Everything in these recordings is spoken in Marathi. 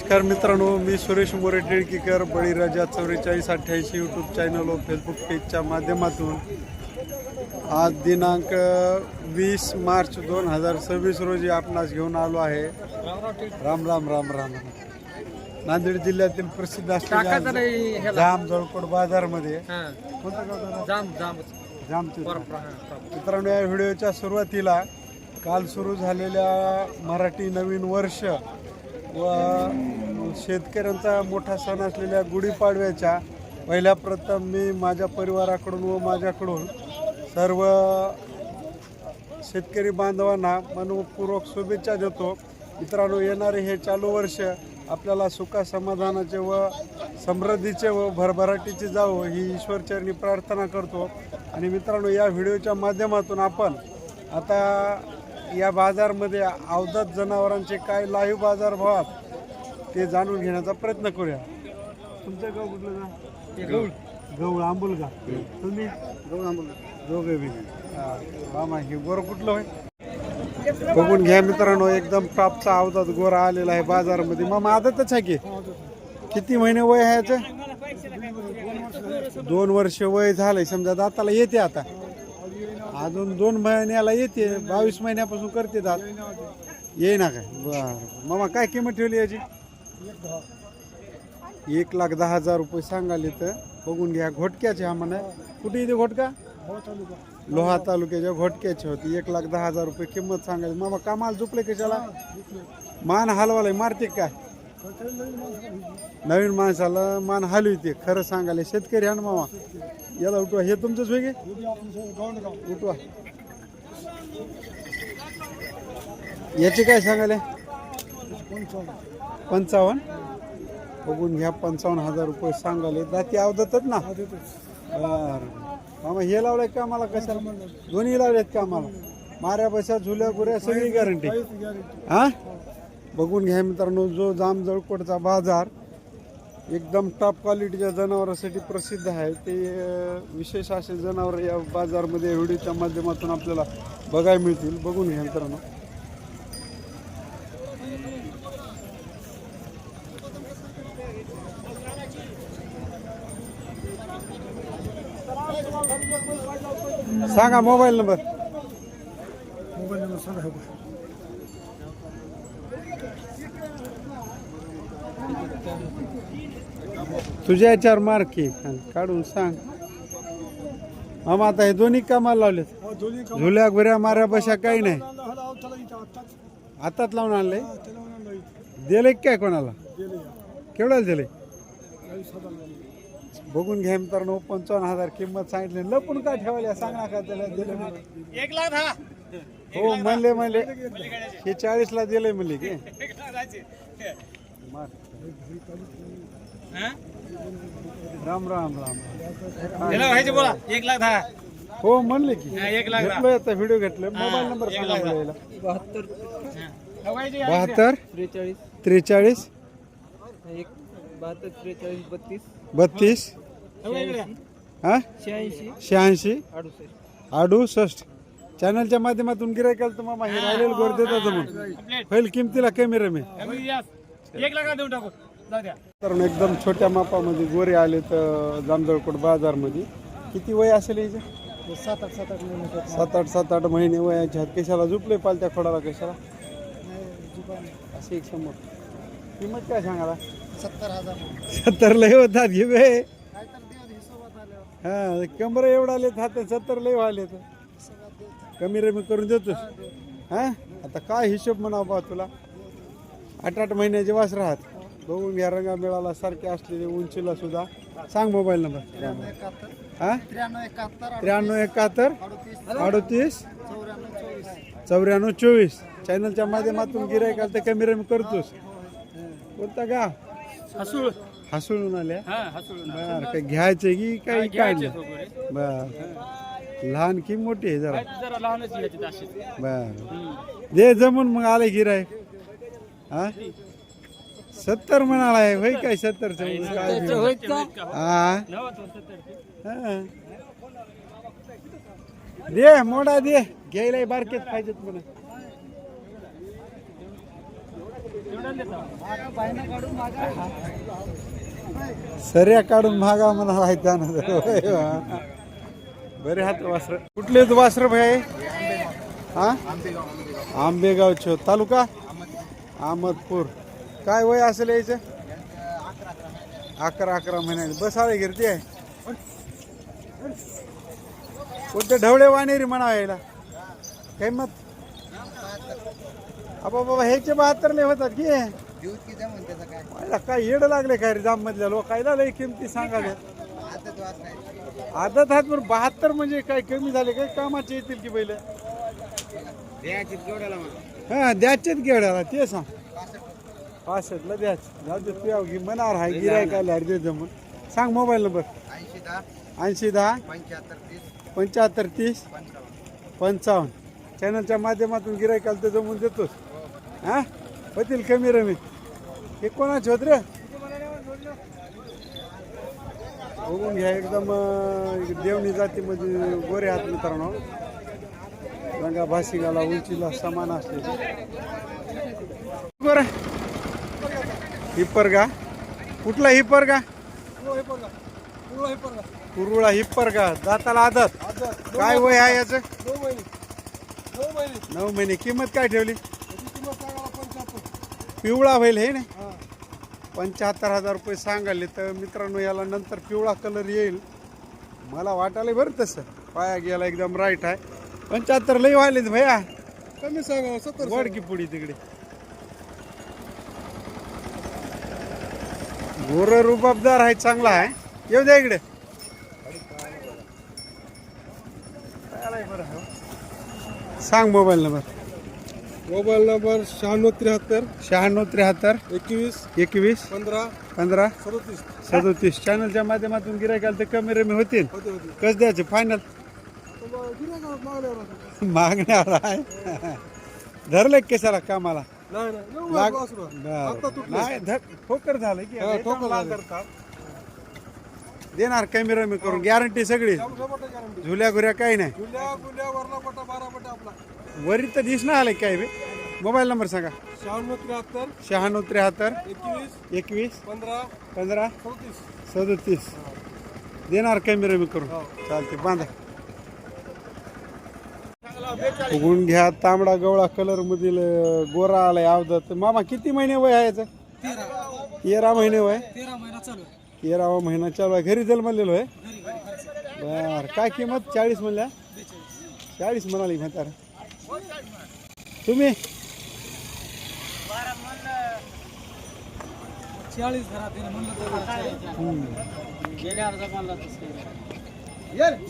नमस्कार मित्रांनो, मी सुरेश मोरे टिळकीकर, बळीराजा 4488 यूट्यूब चॅनल व फेसबुक पेजच्या माध्यमातून आज दिनांक 20 मार्च 2026 रोजी आपणास घेऊन आलो आहे. राम राम राम राम. नांदेड जिल्ह्यातील प्रसिद्ध असलेल्या जाम जळकोट बाजारमध्ये मित्रांनो, या व्हिडिओच्या सुरुवातीला काल सुरू झालेल्या मराठी नवीन वर्ष व शेतकऱ्यांचा मोठा सण असलेल्या गुढीपाडव्याच्या पहिल्या प्रथम मी माझ्या परिवाराकडून व माझ्याकडून सर्व शेतकरी बांधवांना मनपूर्वक शुभेच्छा देतो. मित्रांनो, येणारे हे चालू वर्ष आपल्याला सुखा समाधानाचे व समृद्धीचे व भरभराटीचे जावो ही ईश्वरचरणी प्रार्थना करतो. आणि मित्रांनो, या व्हिडिओच्या माध्यमातून आपण आता या बाजारमध्ये अवधात जनावरांचे काय लाईव्ह बाजार भावात ते जाणून घेण्याचा प्रयत्न करूया. तुमचं गाव कुठलं का? गौळ. गौळ आंबुलगा. तुम्ही? गौळ आंबुलगा. दोघे बी. मामा हे गोरं कुठलं होय? बघून घ्या मित्रांनो, एकदम टॉपचा अवधात गोरा आलेला आहे बाजारामध्ये. मामा आदतच आहे की? किती महिने वय आहे याचं? 2 वर्ष वय झालंय समजा. दाताला येते आता, अजून 2 महिन्याला येते. 22 महिन्यापासून करते दात. येईना काय? बरं मामा, काय किंमत ठेवली याची? 1,10,000 रुपये सांगाले. तर बघून घ्या, घोटक्याचे हा म्हणा. कुठे येते घोटका? लोहा तालुक्याच्या घोटक्याचे होते. 1,10,000 रुपये किंमत सांगायची. मामा कामाला झोपले कशाला? मान हलवायला मारते काय? नवीन माणसाला मान हलविते. खरं सांगायला शेतकरी हा ना मामा. याला उठवा. हे तुमचंच होय गे? उठवा. याची काय सांगायला? 55. बघून घ्या, 55,000 रुपये सांगाले. दाती अवधतच ना? बरं मामा, हे लावलंय का मला? कशाला? दोन्ही लावलेत का मला? माऱ्या बशा झुल्या गुऱ्या सगळी गॅरंटी. हा, बघून घ्या मित्रांनो, जो जाम जळकोटचा बाजार एकदम टॉप क्वालिटीच्या जनावरांसाठी प्रसिद्ध आहे. ते विशेष असे जनावर या बाजारमध्ये व्हिडिओच्या माध्यमातून आपल्याला बघायला मिळतील. बघून घ्या मित्रांनो. सांगा मोबाईल नंबर. सांगा. तुझ्या याच्यावर मार्क की काढून सांग मामा. आता हे दोन्ही कामाला लावलेत? झुल्या गुऱ्या माऱ्या बशा काही नाही. आताच लावून आणले? दिले काय कोणाला? केवढ्याला दिले? बघून घ्या मित्रांनो, 55,000 किंमत सांगितली. लपून काय ठेवायला सांगा का त्याला? दिले 1,10,000. हो म्हणले हे 40ला दिले म्हणले की. राम राम राम. बोला 1,10,000. हो म्हणले की. 1,10,000. आता व्हिडिओ घेतलं. मोबाईल नंबर सांगा. 72 43 43 32 हा 86 68. चॅनलच्या माध्यमातून गिरायकाला तर मामा हे राहिलेलं गोर देतात मग पहिल किमतीला कमी रमे. 1,00,000 देऊन टाकू. तर एकदम छोट्या मापामध्ये गोरे आले तर जामजळकोट बाजारमध्ये. किती वय असेल याचे? 7-8 महिने वयाचे आहेत. कशाला झुपले पालत्या खोडाला? कशाला असे 100. किंमत काय सांगाला? 70 लय होतात घे. हा, कंबर एवढा आले हात. 70 लय व्हायले तर कमी रमी करून देतोस. हा, आता काय हिशोब म्हणावं बा तुला? 8-8 महिन्याचे वास राहत. बघून घ्या, रंगा मिळाला सारखे असलेले उंचीला सुद्धा. सांग मोबाईल नंबर. 9371 38 9424. चॅनलच्या माध्यमातून गिरायकाला तर कमी रमी करतोस. कोणता का? हसून आल्या. बर, काही घ्यायचे की काही काढले? बर, लहान की मोठी आहे? जरा बर, दे जमून मग आले गिराय. हा, 70 म्हणाला आहे होय काय? 70 दे मोडा दे. घ्यायला बारकेच पाहिजेत म्हणा. सर्या काढून मागा म्हणा आहे त्यानं बरे हात वासर कुठले वासर भाई हा आंबेगावचे तालुका अहमदपूर काय वय असेल यायचं 11 महिन्याने बस आळे गिरती आहे कोणते ढवळे वाणेरी म्हणा यायला काही मत अबा बाबा ह्याचे 72 लय होतात की मला काय येड लागले काय रे जाम मधल्या लोकायला लय किमती सांगाले आदत हात बरं 72 म्हणजे काय कमी झाले काय कामाचे येतील की पहिले हा द्याचेच गेवड्याला ते सांग 65 ला द्याच जाऊ दे तू घे मनावर हाय गिरायकाला अर्धे जमून सांग मोबाईल नंबर 8010 75 30 55 चॅनलच्या माध्यमातून गिरायकाला तर जमून देतोस हा होतील कमी रमी हे कोणाचे होत रे बघून घ्या एकदम देवणी जातीमध्ये गोरे हात मित्रांनो रंगा भाशिंगाला उंचीला समान असले बरं हिप्परगा कुठला हिप्परगा कुरुळा हिप्परगा दाताला आदत काय वय आहे याचं 9 महिने किंमत काय ठेवली पिवळा होईल हे ना 75,000 रुपये सांगाले तर मित्रांनो याला नंतर पिवळा कलर येईल मला वाटायला बरं तसं पाया गेला एकदम राईट आहे 75 लई व्हायलेत भैया कमी सांगा 70 वड की पुढी तिकडे गोर रुबाबदार आहे चांगला आहे येऊ द्या इकडे सांग मोबाईल नंबर 9673 21 15 37 चॅनलच्या माध्यमातून गिरायकाल तर कमी रमी होतील कस द्यायचे फायनल मागण्यावर आहे धरले केसाला कामाला नाही ठोकर झालं की करतात देणार कमी रमी करून गॅरंटी सगळी झुल्या गुऱ्या काही नाही वरी तर दिसणार आले काय बे मोबाईल नंबर सांगा 9673 21 15 37 देणार कमी रमी करून चालते बांधा बघून घ्या तांबडा गवळा कलर मधील गोरा आलाय अवधत मामा किती महिने वय आहे याचं 13 महिने वय 13वा महिना चालू आहे घरी जन्मलेलो आहे बर काय किंमत 40 म्हणल्या 40 म्हणाली म्हातार तुम्ही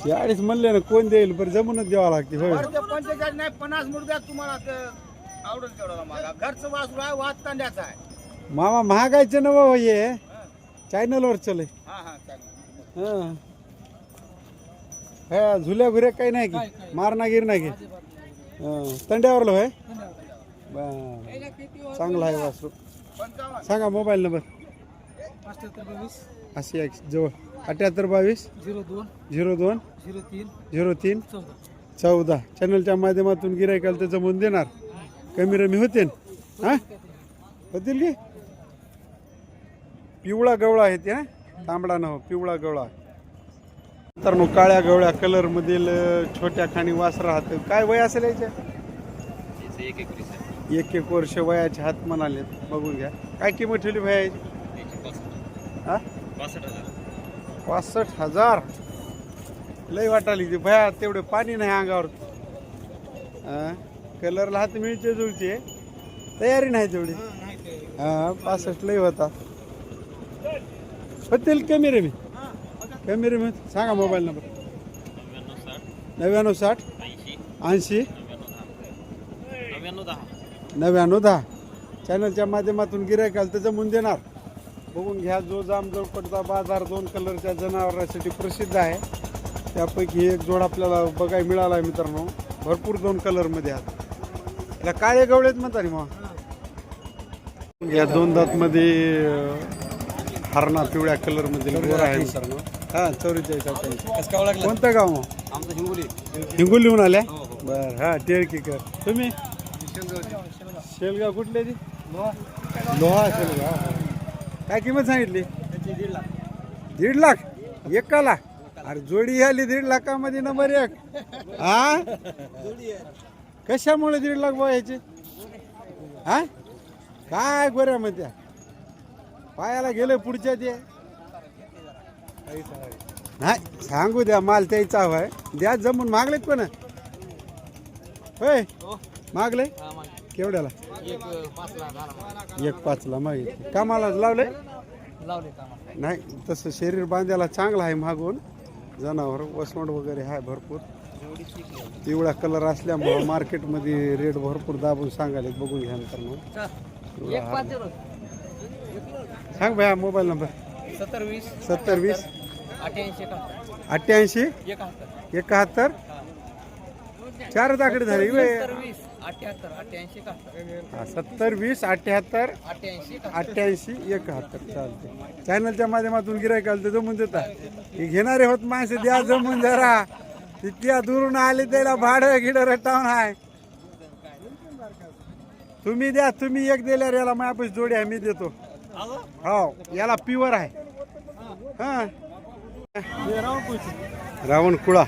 40 म्हणले ना कोण देईल बरं जमूनच द्यावा लागते होय 45 नाही 50 मुर्द्यात तुम्हाला आवडेल तेवढा घरचं वासरू आहे वाद तांड्याचा आहे मामा महागायचं नव हे चॅनलवर चले हा झुल्या घुऱ्या काही नाही की मारणा गिर नाही की तंड्यावरलं होय चांगला आहे वासरू सांगा मोबाईल नंबर 88 जवळ 7822 02 03 14 चॅनलच्या माध्यमातून गिरायकाला तर जमून देणार कमी रमी होते हा होतील की पिवळा गवळा आहे ते तांबडा न पिवळा गवळा तर काळ्या गवळ्या कलर मधील छोट्या खाणी वास राहत काय वय असेल याच्या 1 वर्ष वयाचे हात म्हणाले बघून घ्या काय किंमत ठेवली भाई 65,000 लय वाटाली ती भया तेवढे पाणी नाही अंगावर कलरला हात मिळते जुळते तयारी नाही तेवढी 65 लय होता होतील कमी रे मी सांगा मोबाईल नंबर 9960 80 9910 चॅनलच्या माध्यमातून गिरायकाला तर जमून देणार बघून घ्या जो जामजोडपटचा बाजार 2 कलरच्या जनावरांसाठी प्रसिद्ध आहे त्यापैकी एक जोड आपल्याला बघायला मिळाला आहे मित्रांनो भरपूर 2 कलरमध्ये आहेत याला काळे गवळेत म्हणतात मग या 2 दातमध्ये हरणा पिवळ्या कलर मध्ये गोरा आहे मित्रांनो हा 44 कोणतं गाव मग आमचं हिंगोली हिंगोलीहून आल्या बर हा टेळकीकर तुम्ही शेलगाव कुठले ती लोहा असेल का? काय किंमत सांगितली? 1.5 लाख एकाला? अरे जोडी आली 1.5 लाखामध्ये नंबर 1. हा कशामुळे 1.5 लाख भाऊ याचे? हा काय गोऱ्या म्हणत्या पायाला गेलं पुढच्या ते नाही सांगू द्या माल त्याचा हवाय द्या जमून मागलेत पण होय मागले केवढ्याला? 1.5 मागितले. कामाला लावले नाही तसं शरीर बांधायला चांगलं आहे मागून जनावर वसवड वगैरे आहे भरपूर पिवळा कलर असल्यामुळं मार्केटमध्ये रेट भरपूर दाबून सांगायला बघून घ्या नंतर मग सांग भैया मोबाईल नंबर 7020 88 71 चार दाखडे झाले 7020 78 88 71 चालते. चॅनलच्या माध्यमातून गिराईक आलं तर जमून देता हे घेणारे होत माणसं द्या जमून जरा तिथल्या दुरून आले त्याला भाडं गिडं रटावून आहे. तुम्ही द्या तुम्ही एक दिल्यावर याला माझ्यापाशी जोडी आहे मी देतो. हो याला प्युअर आहे. हा रावण कुळा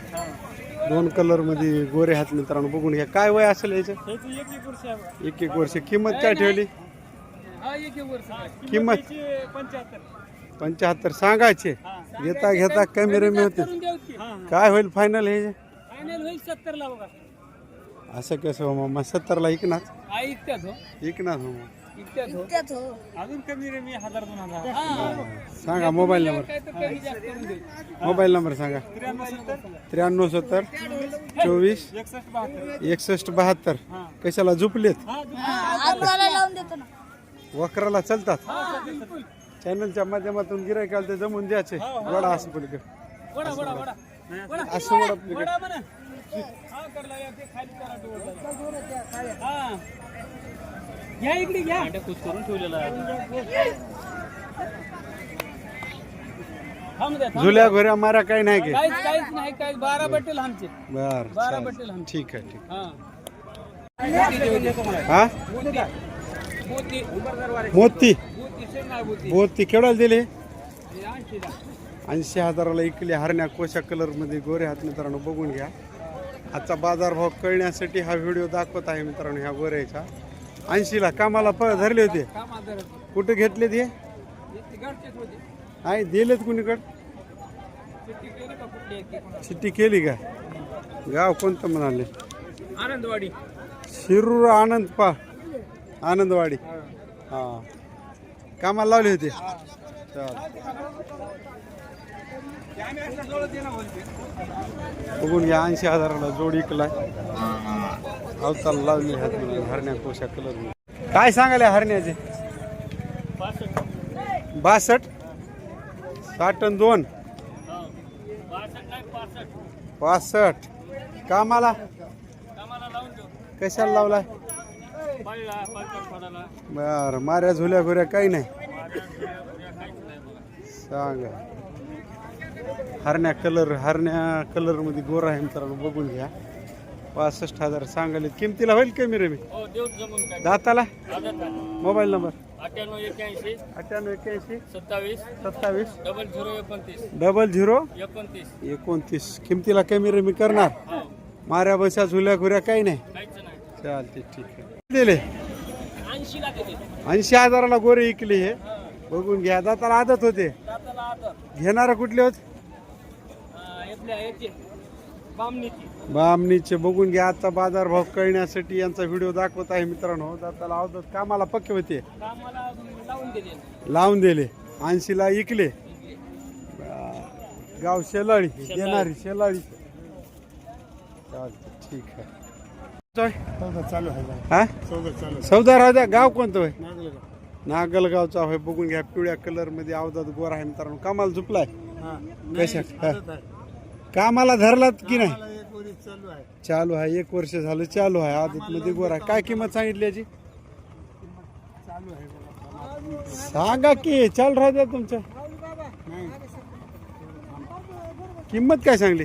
2 कलर मध्ये गोरे हात मित्रांनो बघून घ्या. काय वय असेल याचं? 1 वर्ष. किंमत काय ठेवली? किंमत 75 सांगायचे. घेता घेता कमी रमी होते. काय होईल फायनल हे? असं कसं हो मामा 70ला इकणार हो अजून कमी रे मी 1000-2000 सांगा मोबाईल नंबर सांगा. 93 70 24 61 72. कशाला झुपलेत? वक्राला चालतात. चॅनलच्या माध्यमातून गिराईक आलं ते जमून द्यायचे. वडा असं पलीकडे असं वडा पलीकडे घ्या इकडे घ्या कुछ करून ठेवलेला झुल्या घोऱ्या मारा काही नाही की काहीच नाही काय 12 बटेल आमचे बर 12 बटेल आमचे. ठीक आहे ठीक हा हा मोती मोती केवढ्याला दिले? 80,000ला इकली. हरण्या कोशा कलर मध्ये गोरे हात मित्रांनो बघून घ्या. आजचा बाजारभाव कळण्यासाठी हा व्हिडिओ दाखवत आहे मित्रांनो. ह्या गोऱ्याचा 80ला कामाला धरले होते. कुठे घेतले ते? आहे दिलेत कुणीकडे? शिट्टी केली का? गाव कोणतं म्हणाले? आनंदवाडी शिरूर आनंदवाडी. हा कामाला लावले होते. बघून घ्या 80,000ला जोडी इकलाय. अवताला लावली हरण्या कोशा कलर. काय सांगायला हरण्याचे? 62 60 आणि 2 65. कामाला कशाला लावलाय? बर माऱ्या झुल्या घोऱ्या काही नाही सांगा. हरण्या कलर मध्ये गोरा आहे मित्रांनो बघून घ्या. 65,000 सांगाले. किमतीला होईल कमी रे मी दाताला? Mobile number 9881 9881 27 27 0029 0029. किमतीला कमी रे मी करणार. माऱ्या बसा झुल्या घुऱ्या काही नाही. चालते ठीक आहे. दिले 80,000ला गोरे इकले. हे बघून घ्या. दाताला आदत होते. घेणारा कुठले होत? बामणीचे. बघून घ्या. आता बाजारभाव कळण्यासाठी यांचा व्हिडिओ दाखवत आहे मित्रांनो. दाताला आदत कामाला पक्के होते. लावून दिले. 80ला इकले. गाव शेलाळी देणारी शेलाळी. चालते ठीक आहे. चालू आहे. हा सौदा राहू द्या. गाव कोणतं होय? नागलगावचा होय. बघून घ्या. पिवळ्या कलर मध्ये अवधात गोरा आहे मित्रांनो. कामाला झुपलाय. कशा कामाला धरलात की नाही? चालू आहे. 1 वर्ष झालं चालू आहे. आदत मध्ये गोरा. काय किंमत सांगितली याची? सांगा की चालू राहू द्या तुमचं. किंमत काय सांगली?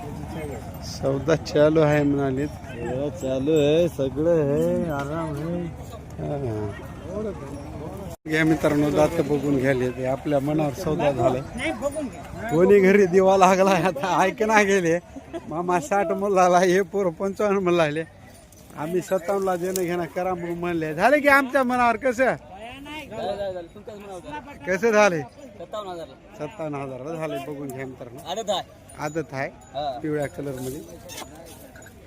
सौदा चालू आहे म्हणाले. चालू आहे सगळं आहे आराम आहे. घ्या मित्रांनो, दात बघून घ्यायले ते आपल्या मनावर सौदा झालाय. कोणी घरी दिवा लागला आता ऐक ना गेले. मामा 60 मुलाला हे पोर 55 मुलाले. आम्ही 57 ला देणं घेणं करा म्हणून म्हणले. झाले की आमच्या मनावर कसं कसं झाले 57,000 झाले. बघून घ्या मित्रांनो, आदत आहे पिवळ्या कलर मध्ये.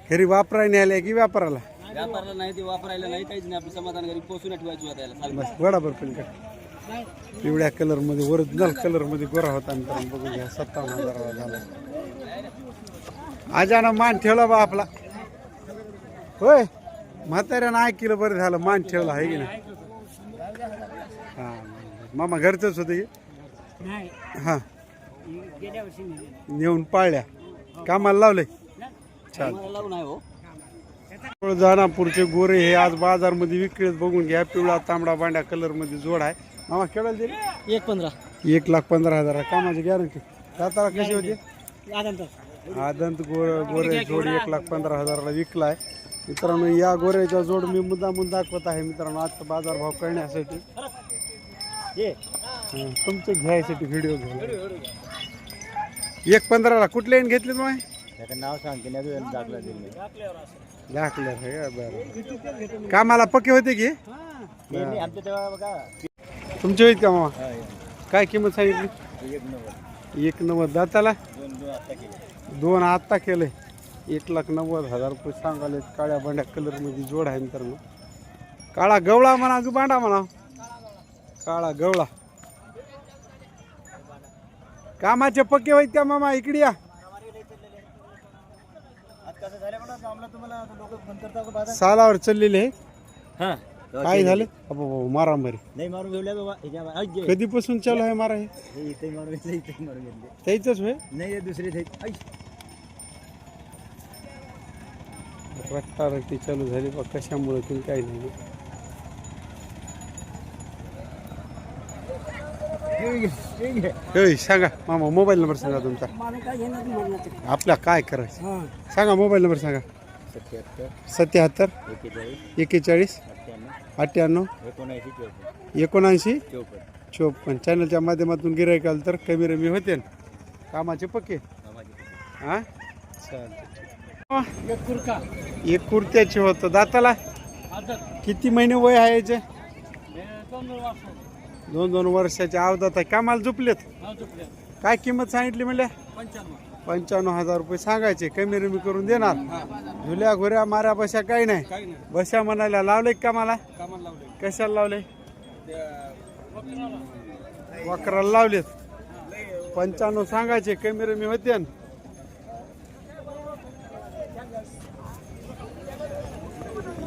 घरी वापरायला आले की व्यापाराला व्यापाराला नाही ते वापरायला नाही काहीच नाही. आपलं समाधान घरी पोचून ठेवायची होता. बस बरोबर. पण का पिवळ्या कलर मध्ये ओरिजिनल कलर मध्ये गोरा होता मित्रांनो. बघून घ्या 57,000 झाला. आजाना मान ठेवला बा आपला. होय म्हाताऱ्यानं ऐकलं बरं झालं. मान ठेवला आहे की नाही. हा मामा घरचंच होतं की हा नेऊन पाळल्या कामाला लावले. छान. जानापूरचे गोरे हे आज बाजारमध्ये विक्रीत. बघून घ्या पिवळा तांबडा बांड्या कलर मध्ये जोड आहे. मामा केवढ्याला दिले? 1,15,000. कामाची गॅरंटी. दाताला कशी होती? आदंत गोरे जोड 1,15,000 विकलाय मित्रांनो. या गोऱ्याचा जोड मी मुद्दामून दाखवत आहे मित्रांनो, आजचा बाजार भाव कळण्यासाठी, तुमचे घ्यायसाठी व्हिडिओ घ्या. 1,15,000 कुठले घेतले तुम्ही? नाव सांगते बरं. कामाला पक्के होते की तुमचे होईल का मामा? काय किंमत सांगितली? 1,90,000. दाताला 2 आत्ता केले. 1,90,000 रुपये सांगाले. काळ्या बांड्या कलर मध्ये जोड आहे मित्रांनो. काळा गवळा म्हणा की बांडा म्हणा? काळा गवळा. कामाचे पक्के होईल का मामा? इकडे या. सालावर चाललेले आहे. काय झालं? मारामारी नाही मारून घेऊया बाबा. कधीपासून चालू आहे मारा? हे इथे मारून घेतले इथे मारून घेतले. त्याच होय. नाही दुसरे रट्टारट्टी चालू झाली बा. कशामुळे तुम्ही काही नाही. सांगा मामा मोबाईल नंबर सांगा तुमचा. आपल्या काय करायचं सांगा. मोबाईल नंबर सांगा. 77 41 98 79 54. चॅनलच्या माध्यमातून गिऱ्हाईक आलं तर कमी रमी होते ना. कामाचे पक्के. हा एक कुर्त्याचे होतं. दाताला किती महिने वय आहे याचे? 2 वर्षाचे अवधात आहे. कामाला झुपलेत. काय किंमत सांगितली म्हणल्या? 55,000 रुपये सांगायचे. कमी रमी करून देणार. झुल्या घोऱ्या माऱ्या बशा काही नाही. बशा म्हणायला लावले कामाला? कशाला लावले? वक्राला लावलेत. 95 सांगायचे. कमी रमी होते ना.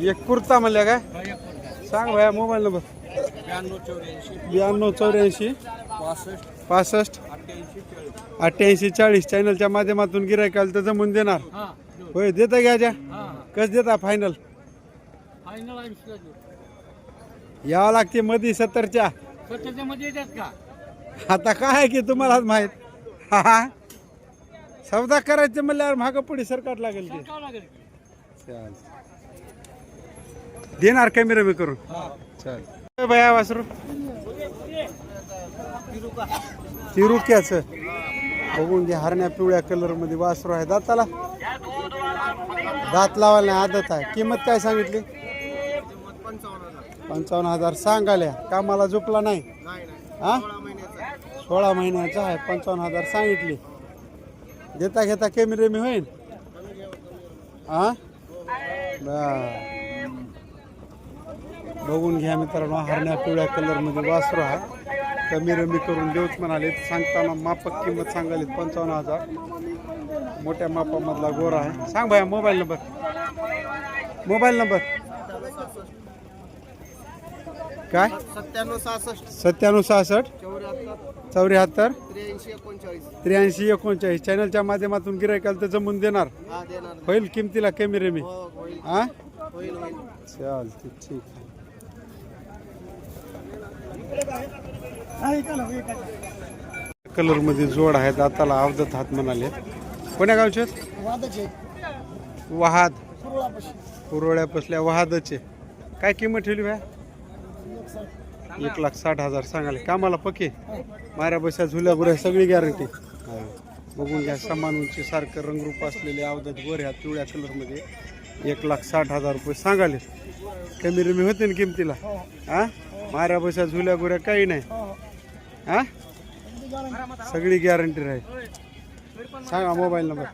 एक कुर्ता म्हणल्या काय? सांग भाया मोबाईल नंबर. 92 84 65 88 40. चॅनलच्या माध्यमातून गिऱ्हाईक आलं तर जमून देणार. होय देता घ्यायच्या. कसं देता फायनल? यावं लागते मध्ये 70च्या. आता काय आहे की तुम्हाला माहित. हा सौदा करायचं म्हणल्यावर मागं पुढे सरकार लागेल की. देणार कमी रमी करून. चल भया वासरू तिरुक्याच बघून घ्या. हरण्या पिवळ्या कलर मध्ये वासरू आहे. दाताला दात लावायला नाही. आदत आहे. किंमत काय सांगितली? 55,000 सांगाल्या. कामाला झुपला नाही. हा 16 महिन्याचा आहे. 55,000 सांगितली. देता घेता कमी रमी होईल. हा बघून घ्या मित्रांनो. हरण्या पिवळ्या कलर मध्ये वासरू आहे. कमी रमी करून देऊच म्हणाले. सांगताना मापक किंमत सांगाली 55,000. मोठ्या मापामधला गोरा आहे. सांग भाया मोबाईल नंबर. मोबाईल नंबर काय? 97 66 74 83 39. चॅनलच्या माध्यमातून गिऱ्हाईकाला तर जमून देणार. होईल किमतीला कमी रमी. हा चालते ठीक आहे. कलर मध्ये जोड आहे. दाताला अवधत हात म्हणाले. कोण्या गावचे आहेत? वादाचे वहाद कुरुळापाशी पुरोळ्या पसल्या वहादचे. काय किंमत ठेवली बाय? 1,60,000 सांगाले. कामाला पके माऱ्या बशा झुल्या गुऱ्या सगळी गॅरंटी. बघून घ्या, समान उंची सारखं रंगरूप असलेले अवधत वर ह्या पिवळ्या कलरमध्ये 1,60,000 रुपये सांगाले. कमी रमी होते ना किमतीला? हा, माऱ्या बशा झुल्या गुऱ्या काही नाही. हा, सगळी गॅरंटी राहील. सांगा मोबाईल नंबर.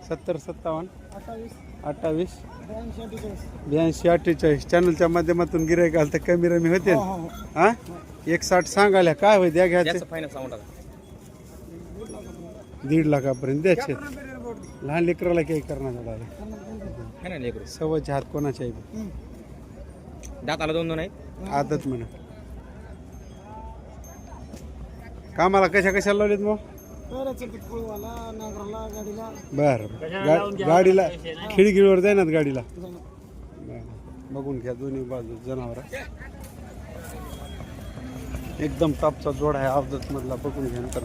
7057 28 82 48. चॅनलच्या माध्यमातून गिऱ्हाईक आलं तर कमी रमी होते. हा, 1,60 सांगाल्या. काय होय द्या घ्यायचे? 1.5 लाखापर्यंत द्यायचे. लहान लेकराला काही करणार सव्वाचे हात कोणाच्या दाताला 2 आहेत. आदत म्हणा. कामाला कशा लावलेत मग? बर, गाडीला खिडकीवर जाईनात गाडीला. बघून घ्या दोन्ही बाजू जनावर एकदम तापचा जोड आहे अवधत मधला. बघून घ्या नंतर